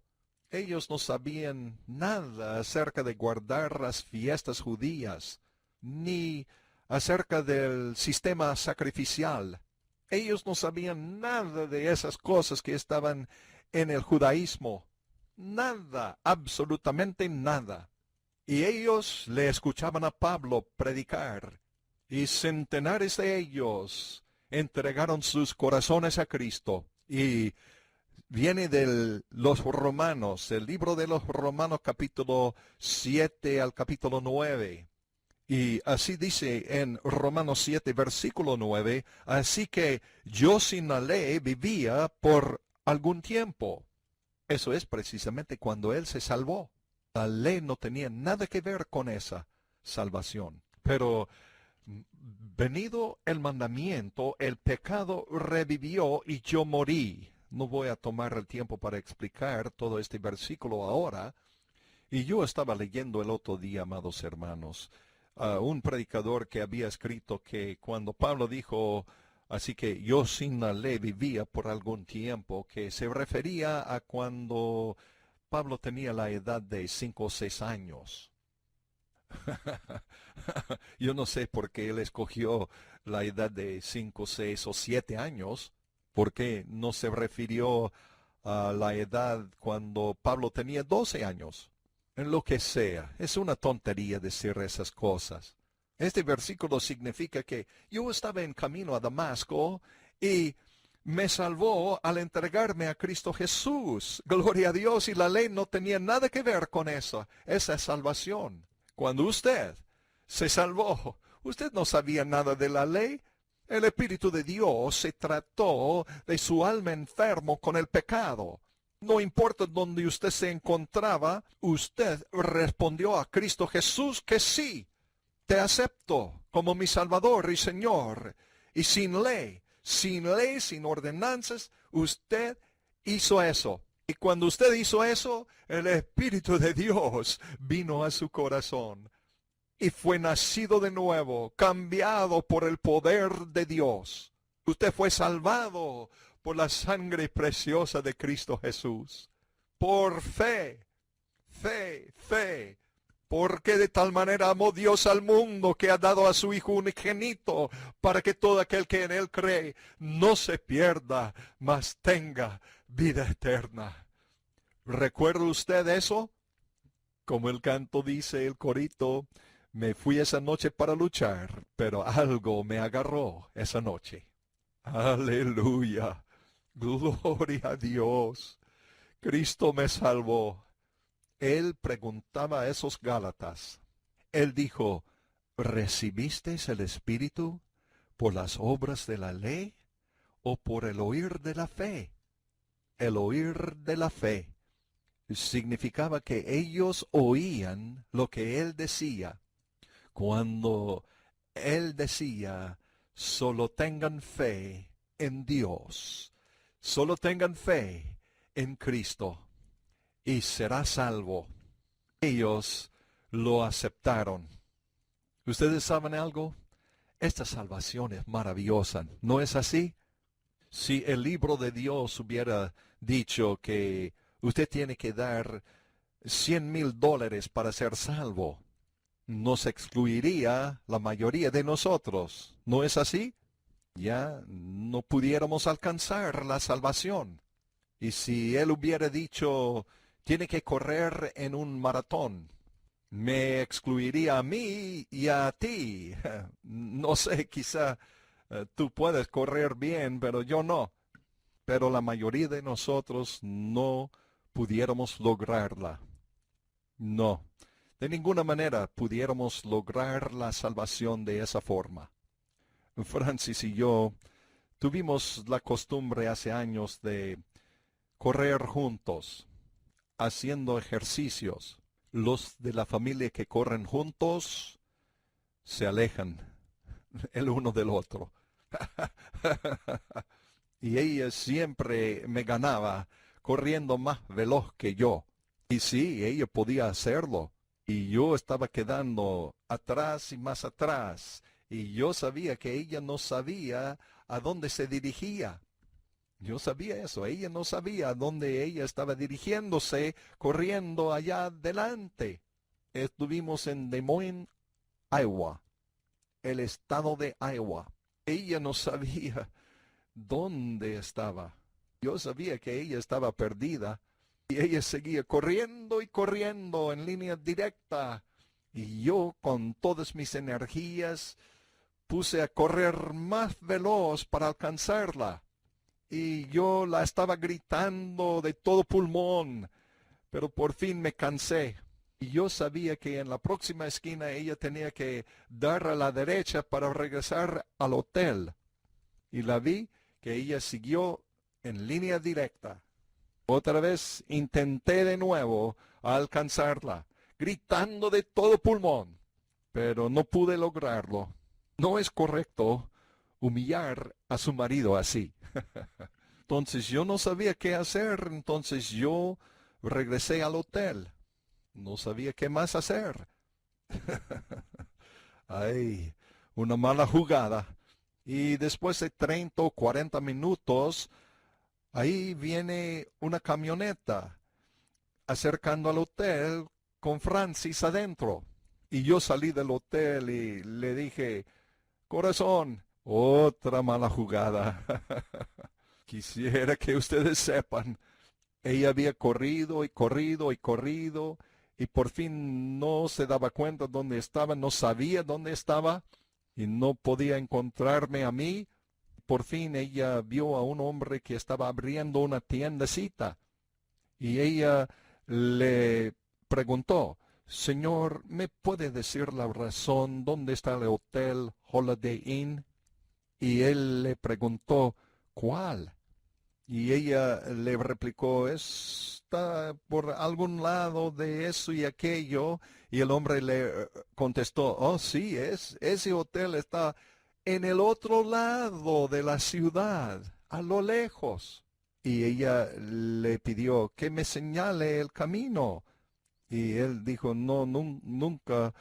Ellos no sabían nada acerca de guardar las fiestas judías, ni acerca del sistema sacrificial. Ellos no sabían nada de esas cosas que estaban en el judaísmo. Nada, absolutamente nada. Y ellos le escuchaban a Pablo predicar, y centenares de ellos entregaron sus corazones a Cristo. Y viene de los Romanos, el libro de los Romanos capítulo 7 al capítulo 9. Y así dice en Romanos 7, versículo 9, así que yo sin la ley vivía por algún tiempo. Eso es precisamente cuando él se salvó. La ley no tenía nada que ver con esa salvación. Pero venido el mandamiento, el pecado revivió y yo morí. No voy a tomar el tiempo para explicar todo este versículo ahora. Y yo estaba leyendo el otro día, amados hermanos, a un predicador que había escrito que cuando Pablo dijo, así que yo sin la ley vivía por algún tiempo, que se refería a cuando Pablo tenía la edad de 5 o 6 años. Yo no sé por qué él escogió la edad de 5, 6 o 7 años, porque no se refirió a la edad cuando Pablo tenía 12 años. En lo que sea, es una tontería decir esas cosas. Este versículo significa que yo estaba en camino a Damasco y me salvó al entregarme a Cristo Jesús. Gloria a Dios, y la ley no tenía nada que ver con eso, esa salvación. Cuando usted se salvó, usted no sabía nada de la ley. El Espíritu de Dios se trató de su alma enfermo con el pecado. No importa dónde usted se encontraba, usted respondió a Cristo Jesús que sí, te acepto como mi Salvador y Señor. Y sin ley, sin ordenanzas, usted hizo eso. Y cuando usted hizo eso, el Espíritu de Dios vino a su corazón. Y fue nacido de nuevo, cambiado por el poder de Dios. Usted fue salvado por la sangre preciosa de Cristo Jesús. Por fe, fe, fe. Porque de tal manera amó Dios al mundo que ha dado a su Hijo unigénito, para que todo aquel que en él cree no se pierda, mas tenga vida eterna. ¿Recuerda usted eso? Como el canto dice, el corito, me fui esa noche para luchar, pero algo me agarró esa noche. Aleluya. Gloria a Dios. Cristo me salvó. Él preguntaba a esos Gálatas. Él dijo, ¿recibisteis el Espíritu por las obras de la ley o por el oír de la fe? El oír de la fe significaba que ellos oían lo que él decía. Cuando él decía, solo tengan fe en Dios, solo tengan fe en Cristo y será salvo. Ellos lo aceptaron. ¿Ustedes saben algo? Esta salvación es maravillosa, ¿no es así? Si el libro de Dios hubiera dicho que usted tiene que dar $100,000 para ser salvo, nos excluiría la mayoría de nosotros, ¿no es así? Ya no pudiéramos alcanzar la salvación. Y si él hubiera dicho, tiene que correr en un maratón, me excluiría a mí y a ti. No sé, quizá tú puedes correr bien, pero yo no. Pero la mayoría de nosotros no pudiéramos lograrla. No, de ninguna manera pudiéramos lograr la salvación de esa forma. Francis y yo tuvimos la costumbre hace años de correr juntos, haciendo ejercicios. Los de la familia que corren juntos se alejan el uno del otro. Y ella siempre me ganaba corriendo más veloz que yo. Y sí, ella podía hacerlo. Y yo estaba quedando atrás y más atrás. Y yo sabía que ella no sabía a dónde se dirigía. Yo sabía eso. Ella no sabía dónde ella estaba dirigiéndose, corriendo allá adelante. Estuvimos en Des Moines, Iowa, el estado de Iowa. Ella no sabía dónde estaba. Yo sabía que ella estaba perdida. Y ella seguía corriendo y corriendo en línea directa. Y yo, con todas mis energías, puse a correr más veloz para alcanzarla. Y yo la estaba gritando de todo pulmón, pero por fin me cansé. Y yo sabía que en la próxima esquina ella tenía que dar a la derecha para regresar al hotel. Y la vi que ella siguió en línea directa. Otra vez intenté de nuevo alcanzarla, gritando de todo pulmón, pero no pude lograrlo. No es correcto humillar a su marido así. Entonces yo no sabía qué hacer, entonces yo regresé al hotel. No sabía qué más hacer. Ay, una mala jugada. Y después de 30 o 40 minutos, ahí viene una camioneta acercando al hotel con Francis adentro. Y yo salí del hotel y le dije, corazón, otra mala jugada. Quisiera que ustedes sepan, ella había corrido y corrido y corrido y por fin no se daba cuenta dónde estaba, no sabía dónde estaba y no podía encontrarme a mí. Por fin ella vio a un hombre que estaba abriendo una tiendecita y ella le preguntó, Señor, ¿me puede decir la razón dónde está el hotel Holiday Inn? Y él le preguntó, ¿cuál? Y ella le replicó, está por algún lado de eso y aquello. Y el hombre le contestó, oh sí, ese hotel está en el otro lado de la ciudad, a lo lejos. Y ella le pidió que me señale el camino. Y él dijo, no, nunca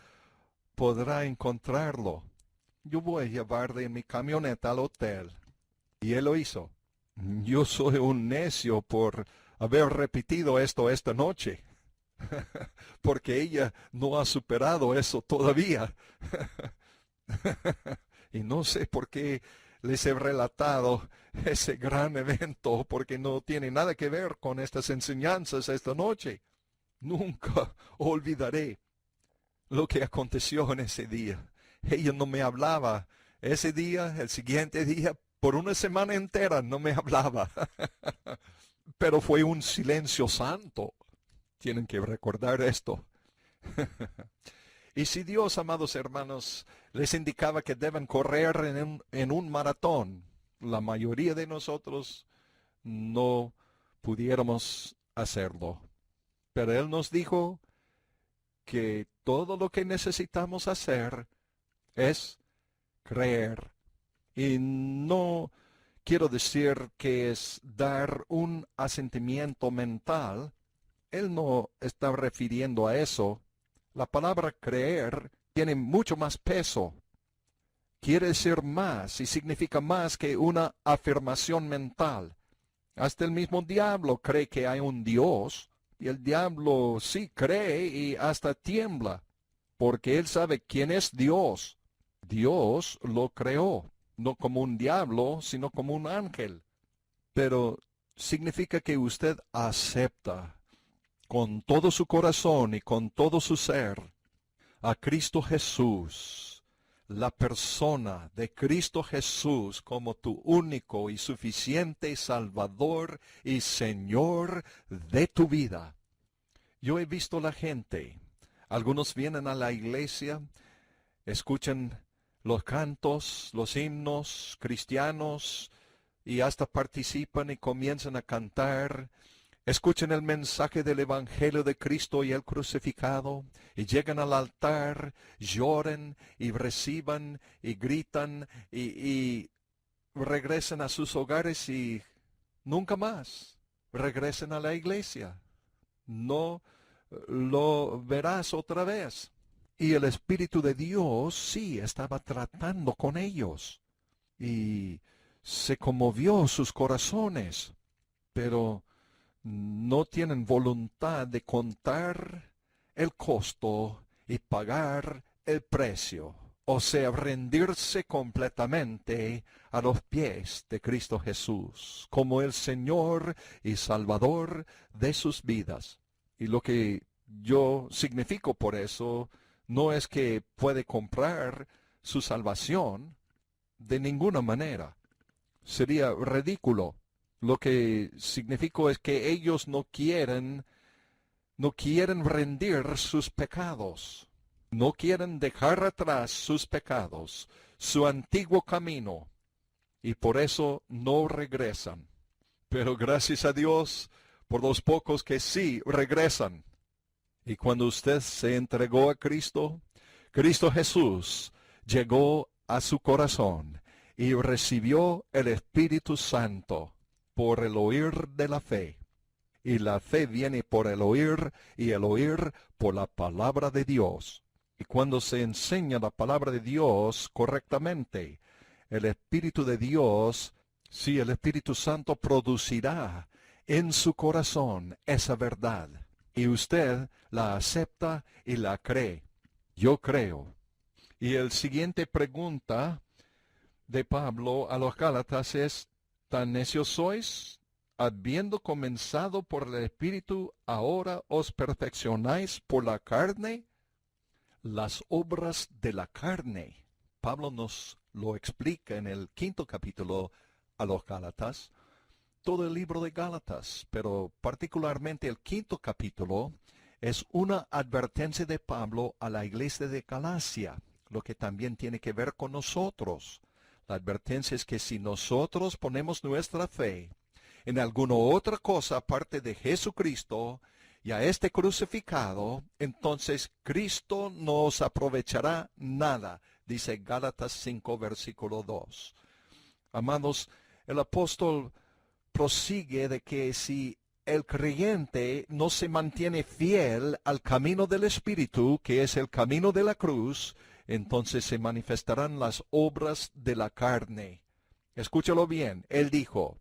podrá encontrarlo. Yo voy a llevarle en mi camioneta al hotel. Y él lo hizo. Yo soy un necio por haber repetido esto esta noche, porque ella no ha superado eso todavía. Y no sé por qué les he relatado ese gran evento, porque no tiene nada que ver con estas enseñanzas esta noche. Nunca olvidaré lo que aconteció en ese día. Ella no me hablaba. Ese día, el siguiente día, por una semana entera no me hablaba. Pero fue un silencio santo. Tienen que recordar esto. Y si Dios, amados hermanos, les indicaba que deben correr en un maratón, la mayoría de nosotros no pudiéramos hacerlo. Pero Él nos dijo que todo lo que necesitamos hacer es creer. Y no quiero decir que es dar un asentimiento mental. Él no está refiriendo a eso. La palabra creer tiene mucho más peso. Quiere decir más y significa más que una afirmación mental. Hasta el mismo diablo cree que hay un Dios, y el diablo sí cree y hasta tiembla, porque él sabe quién es Dios. Dios lo creó, no como un diablo, sino como un ángel. Pero significa que usted acepta con todo su corazón y con todo su ser a Cristo Jesús, la persona de Cristo Jesús como tu único y suficiente Salvador y Señor de tu vida. Yo he visto la gente, algunos vienen a la iglesia, escuchan los cantos, los himnos cristianos y hasta participan y comienzan a cantar. Escuchen el mensaje del Evangelio de Cristo y el crucificado, y llegan al altar, lloren y reciban y gritan y regresen a sus hogares y nunca más regresen a la iglesia. No lo verás otra vez. Y el Espíritu de Dios sí estaba tratando con ellos. Y se conmovió sus corazones, pero no tienen voluntad de contar el costo y pagar el precio, o sea, rendirse completamente a los pies de Cristo Jesús, como el Señor y Salvador de sus vidas. Y lo que yo significo por eso no es que puede comprar su salvación de ninguna manera. Sería ridículo. Lo que significo es que ellos no quieren rendir sus pecados. No quieren dejar atrás sus pecados, su antiguo camino, y por eso no regresan. Pero gracias a Dios por los pocos que sí regresan. Y cuando usted se entregó a Cristo, Cristo Jesús llegó a su corazón y recibió el Espíritu Santo por el oír de la fe. Y la fe viene por el oír y el oír por la palabra de Dios. Y cuando se enseña la palabra de Dios correctamente, el Espíritu de Dios, sí, el Espíritu Santo producirá en su corazón esa verdad. Y usted la acepta y la cree. Yo creo. Y el siguiente pregunta de Pablo a los Gálatas es, ¿tan necios sois? Habiendo comenzado por el Espíritu, ahora os perfeccionáis por la carne. Las obras de la carne. Pablo nos lo explica en el 5º capítulo a los Gálatas. Todo el libro de Gálatas, pero particularmente el 5º capítulo, es una advertencia de Pablo a la iglesia de Galacia, lo que también tiene que ver con nosotros. La advertencia es que si nosotros ponemos nuestra fe en alguna otra cosa aparte de Jesucristo y a este crucificado, entonces Cristo no os aprovechará nada, dice Gálatas 5, versículo 2. Amados, el apóstol prosigue de que si el creyente no se mantiene fiel al camino del Espíritu, que es el camino de la cruz, entonces se manifestarán las obras de la carne. Escúchalo bien, él dijo,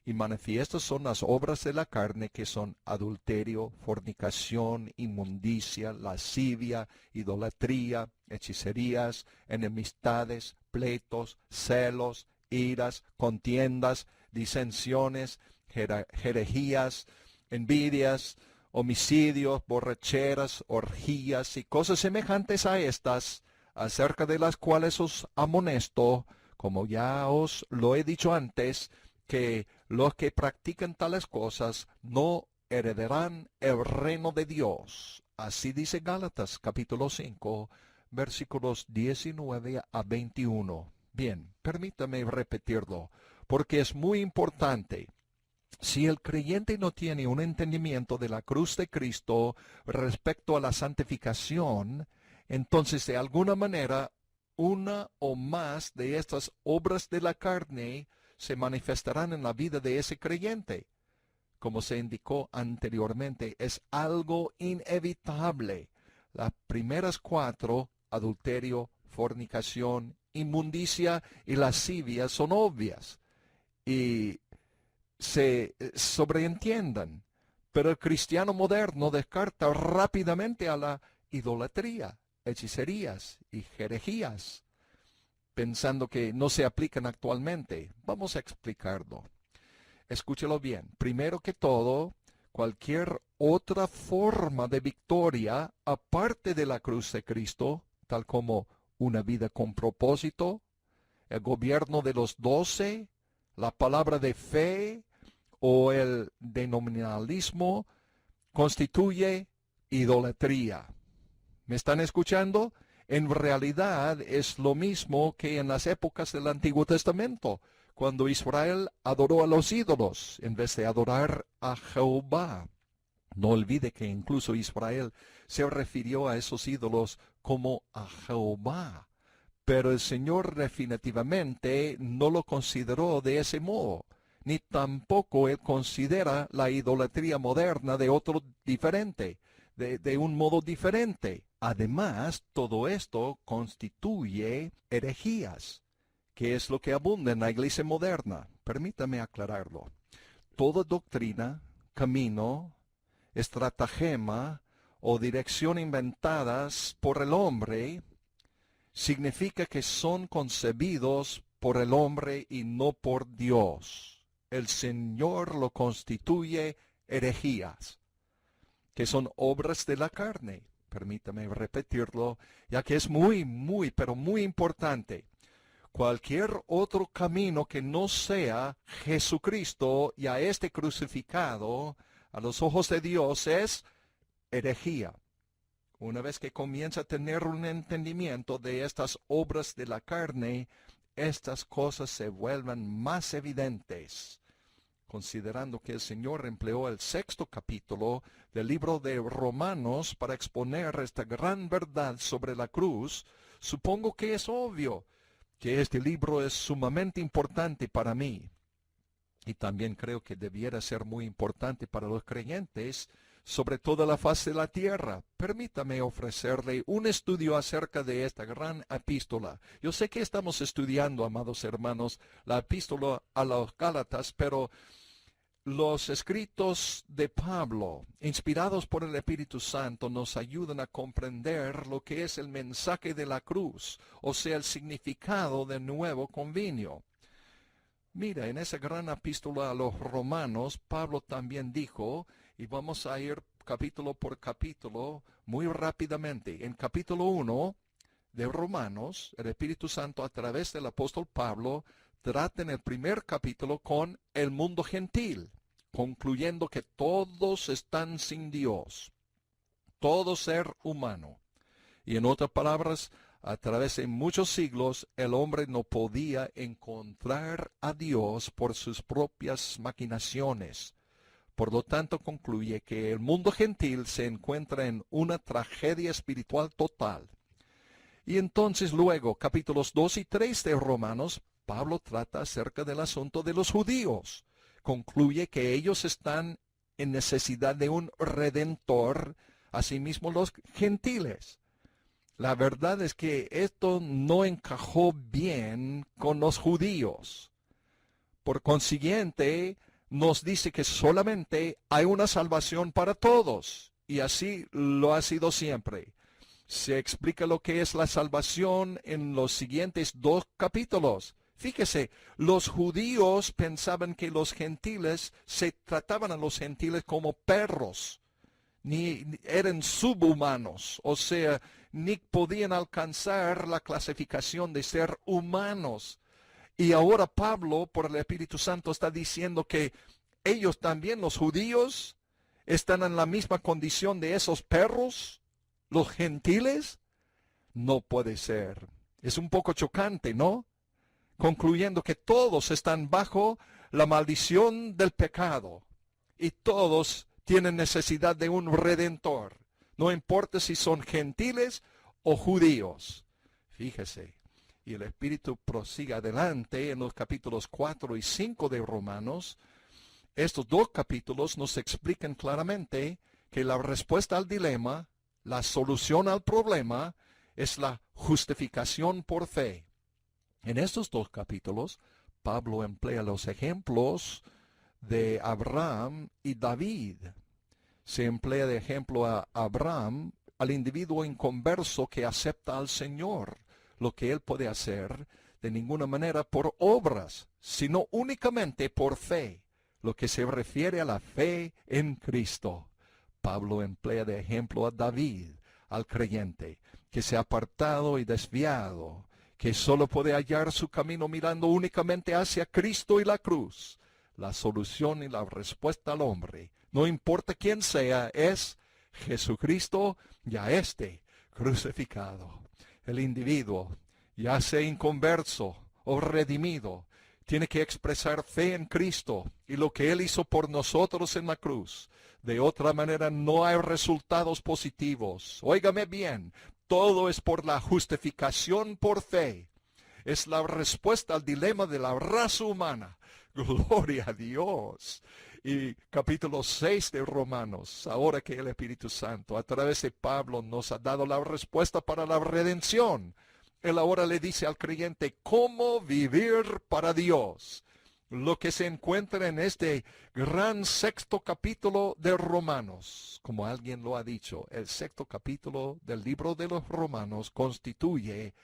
y manifiestas son las obras de la carne, que son adulterio, fornicación, inmundicia, lascivia, idolatría, hechicerías, enemistades, pleitos, celos, iras, contiendas, disensiones, herejías, envidias, homicidios, borracheras, orgías y cosas semejantes a estas, acerca de las cuales os amonesto, como ya os lo he dicho antes, que los que practican tales cosas no heredarán el reino de Dios. Así dice Gálatas capítulo 5, versículos 19 a 21. Bien, permítame repetirlo, porque es muy importante. Si el creyente no tiene un entendimiento de la cruz de Cristo respecto a la santificación, entonces de alguna manera una o más de estas obras de la carne se manifestarán en la vida de ese creyente. Como se indicó anteriormente, es algo inevitable. Las primeras 4, adulterio, fornicación, inmundicia y lascivia, son obvias y se sobreentiendan. Pero el cristiano moderno descarta rápidamente a la idolatría, hechicerías y herejías, pensando que no se aplican actualmente. Vamos a explicarlo. Escúchelo bien. Primero que todo, cualquier otra forma de victoria aparte de la cruz de Cristo, tal como una vida con propósito, el gobierno de los 12, la palabra de fe o el denominalismo, constituye idolatría. ¿Me están escuchando? En realidad es lo mismo que en las épocas del Antiguo Testamento, cuando Israel adoró a los ídolos en vez de adorar a Jehová. No olvide que incluso Israel se refirió a esos ídolos como a Jehová, pero el Señor definitivamente no lo consideró de ese modo, ni tampoco él considera la idolatría moderna de otro diferente, de un modo diferente. Además, todo esto constituye herejías, ¿Qué es lo que abunda en la iglesia moderna? Permítame aclararlo. Toda doctrina, camino, estratagema o dirección inventadas por el hombre significa que son concebidos por el hombre y no por Dios. El Señor lo constituye herejías, que son obras de la carne. Permítame repetirlo, ya que es pero muy importante. Cualquier otro camino que no sea Jesucristo y a este crucificado, a los ojos de Dios, es herejía. Una vez que comienza a tener un entendimiento de estas obras de la carne, estas cosas se vuelven más evidentes. Considerando que el Señor empleó el 6º capítulo del libro de Romanos para exponer esta gran verdad sobre la cruz, supongo que es obvio que este libro es sumamente importante para mí. Y también creo que debiera ser muy importante para los creyentes sobre toda la faz de la tierra. Permítame ofrecerle un estudio acerca de esta gran epístola. Yo sé que estamos estudiando, amados hermanos, la epístola a los Gálatas, pero los escritos de Pablo, inspirados por el Espíritu Santo, nos ayudan a comprender lo que es el mensaje de la cruz, o sea, el significado del nuevo convenio. Mira, en esa gran epístola a los romanos, Pablo también dijo, y vamos a ir capítulo por capítulo muy rápidamente. En capítulo 1 de Romanos, el Espíritu Santo a través del apóstol Pablo trata en el primer capítulo con el mundo gentil, concluyendo que todos están sin Dios, todo ser humano. Y en otras palabras, a través de muchos siglos, el hombre no podía encontrar a Dios por sus propias maquinaciones. Por lo tanto, concluye que el mundo gentil se encuentra en una tragedia espiritual total. Y entonces luego, capítulos 2 y 3 de Romanos, Pablo trata acerca del asunto de los judíos. Concluye que ellos están en necesidad de un redentor, asimismo los gentiles. La verdad es que esto no encajó bien con los judíos. Por consiguiente, nos dice que solamente hay una salvación para todos, y así lo ha sido siempre. Se explica lo que es la salvación en los siguientes 2 capítulos. Fíjese, los judíos pensaban que los gentiles se trataban a los gentiles como perros, ni eran subhumanos, o sea, ni podían alcanzar la clasificación de ser humanos. Y ahora Pablo, por el Espíritu Santo, está diciendo que ellos también, los judíos, están en la misma condición de esos perros, los gentiles. No puede ser. Es un poco chocante, ¿no? Concluyendo que todos están bajo la maldición del pecado y todos tienen necesidad de un redentor. No importa si son gentiles o judíos. Fíjese. Y el Espíritu prosigue adelante en los capítulos 4 y 5 de Romanos. Estos 2 capítulos nos explican claramente que la respuesta al dilema, la solución al problema, es la justificación por fe. En estos 2 capítulos, Pablo emplea los ejemplos de Abraham y David. Se emplea de ejemplo a Abraham, al individuo inconverso que acepta al Señor, lo que él puede hacer de ninguna manera por obras, sino únicamente por fe, lo que se refiere a la fe en Cristo. Pablo emplea de ejemplo a David, al creyente, que se ha apartado y desviado, que solo puede hallar su camino mirando únicamente hacia Cristo y la cruz. La solución y la respuesta al hombre, no importa quién sea, es Jesucristo y a este crucificado. El individuo, ya sea inconverso o redimido, tiene que expresar fe en Cristo y lo que Él hizo por nosotros en la cruz. De otra manera no hay resultados positivos. Óigame bien, todo es por la justificación por fe. Es la respuesta al dilema de la raza humana. Gloria a Dios. Y capítulo 6 de Romanos, ahora que el Espíritu Santo a través de Pablo nos ha dado la respuesta para la redención. Él ahora le dice al creyente cómo vivir para Dios. Lo que se encuentra en este gran sexto capítulo de Romanos. Como alguien lo ha dicho, el sexto capítulo del libro de los Romanos constituye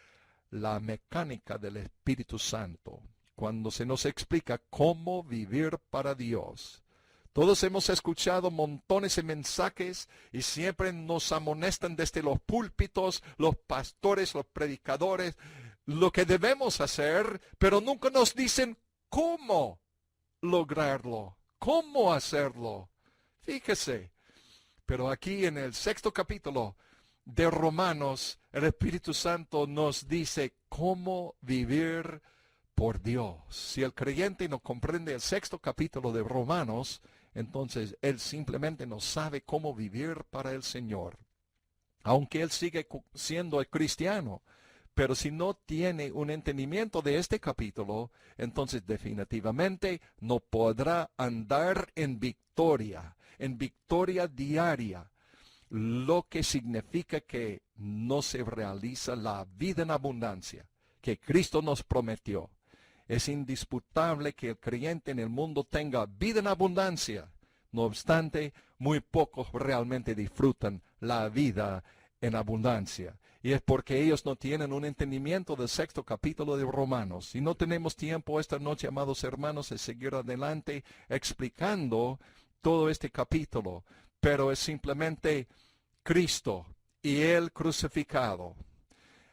la mecánica del Espíritu Santo, cuando se nos explica cómo vivir para Dios. Todos hemos escuchado montones de mensajes y siempre nos amonestan desde los púlpitos, los pastores, los predicadores, lo que debemos hacer, pero nunca nos dicen cómo lograrlo, cómo hacerlo. Fíjese, pero aquí en el sexto capítulo de Romanos, el Espíritu Santo nos dice cómo vivir por Dios. Si el creyente no comprende el sexto capítulo de Romanos, entonces él simplemente no sabe cómo vivir para el Señor. Aunque él sigue siendo el cristiano, pero si no tiene un entendimiento de este capítulo, entonces definitivamente no podrá andar en victoria diaria, lo que significa que no se realiza la vida en abundancia que Cristo nos prometió. Es indisputable que el creyente en el mundo tenga vida en abundancia. No obstante, muy pocos realmente disfrutan la vida en abundancia. Y es porque ellos no tienen un entendimiento del sexto capítulo de Romanos. Y no tenemos tiempo esta noche, amados hermanos, de seguir adelante explicando todo este capítulo. Pero es simplemente Cristo y Él crucificado.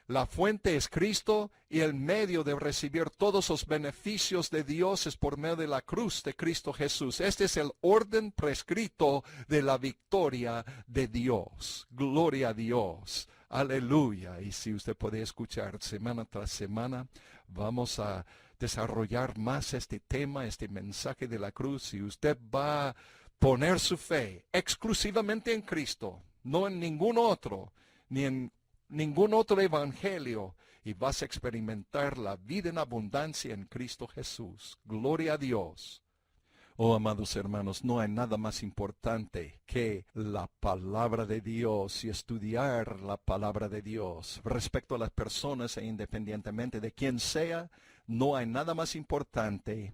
La fuente es Cristo y el medio de recibir todos los beneficios de Dios es por medio de la cruz de Cristo Jesús. Este es el orden prescrito de la victoria de Dios. Gloria a Dios. Aleluya. Y si usted puede escuchar semana tras semana, vamos a desarrollar más este tema, este mensaje de la cruz. Y usted va a poner su fe exclusivamente en Cristo, no en ningún otro, ni en ningún otro evangelio, y vas a experimentar la vida en abundancia en Cristo Jesús. Gloria a Dios. Oh, amados hermanos, no hay nada más importante que la palabra de Dios y estudiar la palabra de Dios. Respecto a las personas e independientemente de quién sea, no hay nada más importante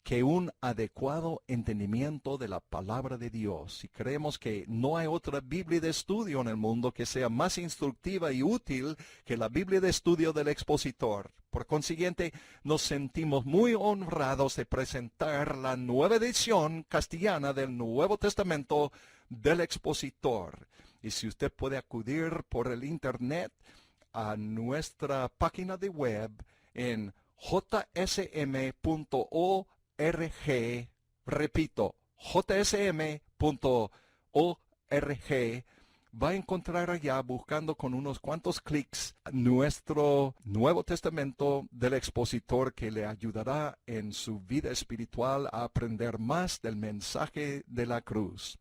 que un adecuado entendimiento de la palabra de Dios. Y creemos que no hay otra Biblia de estudio en el mundo que sea más instructiva y útil que la Biblia de estudio del expositor. Por consiguiente, nos sentimos muy honrados de presentar la nueva edición castellana del Nuevo Testamento del expositor. Y si usted puede acudir por el internet a nuestra página de web en jsm.org, repito, jsm.org, va a encontrar allá, buscando con unos cuantos clics, nuestro Nuevo Testamento del expositor, que le ayudará en su vida espiritual a aprender más del mensaje de la cruz.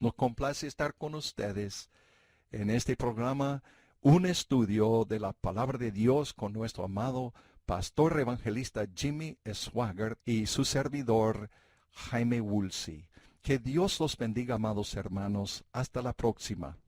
Nos complace estar con ustedes en este programa, un estudio de la palabra de Dios con nuestro amado pastor evangelista Jimmy Swaggart y su servidor Jaime Woolsey. Que Dios los bendiga, amados hermanos. Hasta la próxima.